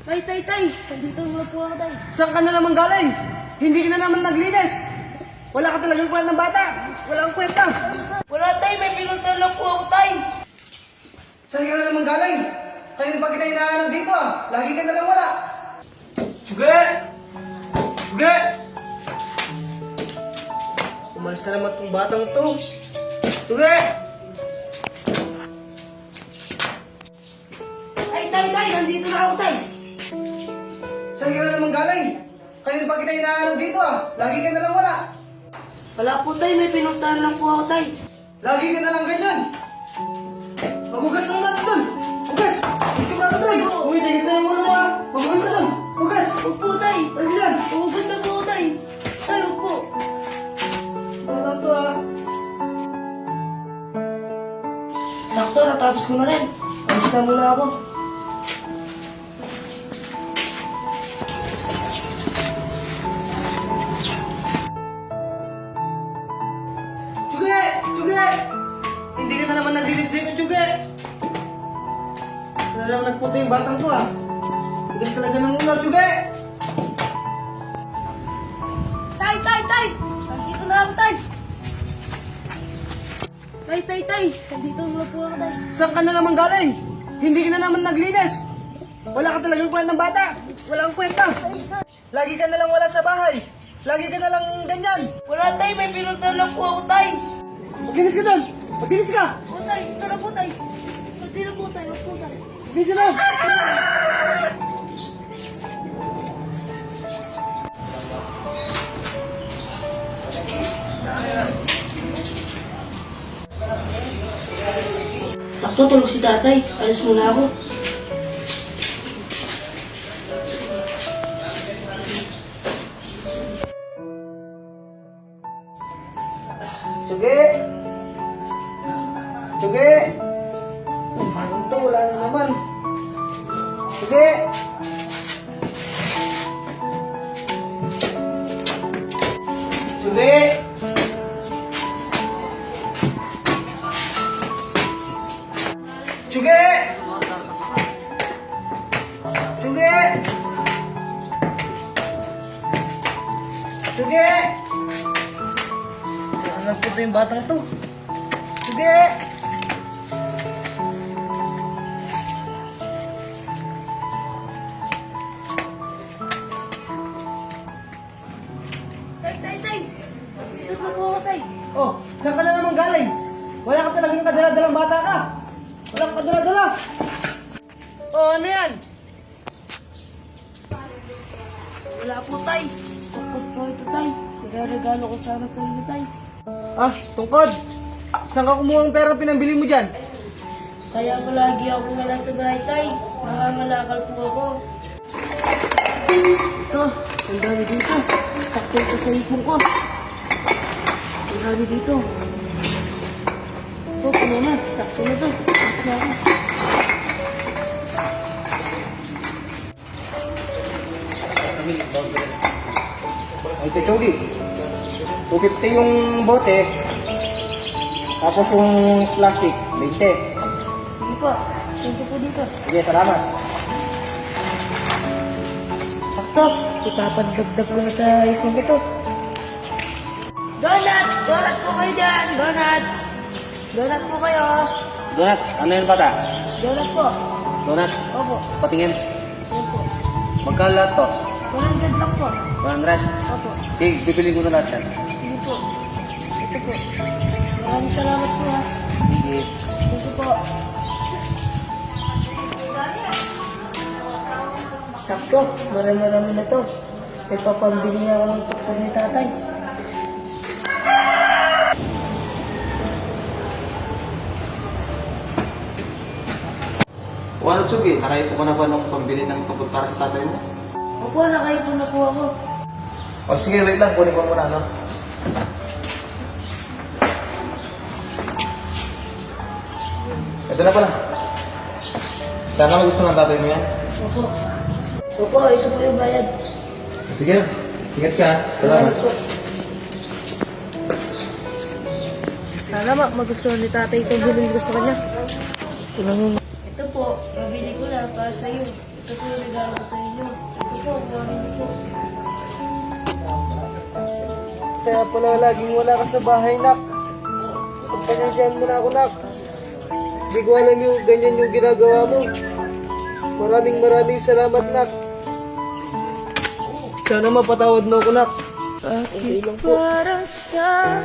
Tay! Nandito nga po ako, tay. Saan ka na naman galing? Hindi ka na naman naglinis. Wala ka talagang kwenta ng bata. Wala kang kwenta. Wala, tay. May pinunta lang po ako, tay. Saan ka na naman galing? Kanina pa kita hinahanap dito ah. Lagi ka na lang wala. Suge! Suge! Umalis na naman tong batang to. Suge! Tay. Nandito na ako, tay. Saan ka na naman galing? Kanina pa kita hinahanap dito ah. Lagi ka na lang wala. Wala po, tay. May pinuntahan lang po ako, tay. Lagi ka na lang ganyan. Maghugas ka muna doon. Hugas! Hugas ka muna doon. Umitigis na yung ulo mo ah. Maghugas ka doon. Hugas! Opo, tay. Ano yan? Umugas na po ako, tay. Tay, opo. Ano to ah? Sakto, natapos ko na rin. Alis na muna ako. Tsuge! Tsuge! Hindi ka na naman naglinis dito, Tsuge! Saan na naman nagpunta yung batang to ah? Hugas talaga ng ulo, Tsuge! Tay. Nandito na ako, tay. Tay. Nandito na po ako, tay. Saan ka na naman galing? Hindi ka na naman naglinis! Wala ka talagang kwenta ng bata! Wala kang kwenta! Lagi ka na lang wala sa bahay! Lagi ka na lang ganyan! Wala, tay. May pinuntahan lang po ako, tay. Maglinis ka doon! Maglinis ka! O, tay. Ito na po, tay. Pati na po, tay. Wag po, tay. Maglinis ka doon! Sakto, tulog si tatay. Alis muna ako. Tsuge! Tsuge! Paano to? Wala na naman. Tsuge! Tsuge! Tsuge! Tsuge! Tsuge! Saan nagpunta yung batang to? Tsuge! Tay. Dito na po ako, tay. Oh, saan ka na naman galing? Wala ka talagang kadala-dalang bata ka. Wala ka kadala-dala. Oh, ano yan? Wala po, tay. Tungkod po ito, tay. Nire-regalo ko sana sa inyo, tay. Ah, tungkod. Saan ka kumuha ang pera pinambili mo dyan? Kaya palagi ako wala sa bahay, tay. Nangangalakal po ako. Ito, ang dami dito. Sakto ito sa ipon ko. Ang dami dito. Ito, puno na. Sakto na to. Alis na ako. Ay, ito, Chody. 250 yung bote. Tapos yung plastic, 20. Sige po. Thank you po dito. Sige, salamat. Sakto, ipapadagdag ko na sa ipon ko to. Donut! Donut po kayo dyan! Donut! Donut po kayo! Donat, ano yun bata? Donut po. Donat, Opo. patingin. Yan po. Magkano lahat to? 100 lang po. 100? Opo. Sige, bibili ko na lahat yan. Sige po. Ito po. Maraming salamat po ha. Sige. Thank you po. Sakto, marami na to. May papambili ako ng tukpo ni tatay. O ano, Tsugi? Nakaipon ko na ba ng pambili ng tungkol para sa tatay mo? Opo, nakaipon na po ako. O sige, wait lang. Kunin ko muna, no? Ito na pala. Sana magustuhan ng tatay mo yan. Opo. Opo, ito po yung bayad. Sige, ingat ka. Salamat. po. Sana magustuhan ni tatay itong bilhin ko sa kanya. Ito po, mabili ko na para sa iyo. Ito po yung regalo ko sa inyo. Ito po, kuhanin niyo po. Kaya pala laging wala ka sa bahay, nak. Pagpanansyahan mo na ako, nak. Hindi ko alam yung ganyan yung ginagawa mo. Maraming salamat, nak. Sana mapatawad mo ako, nak. Bakit parang sa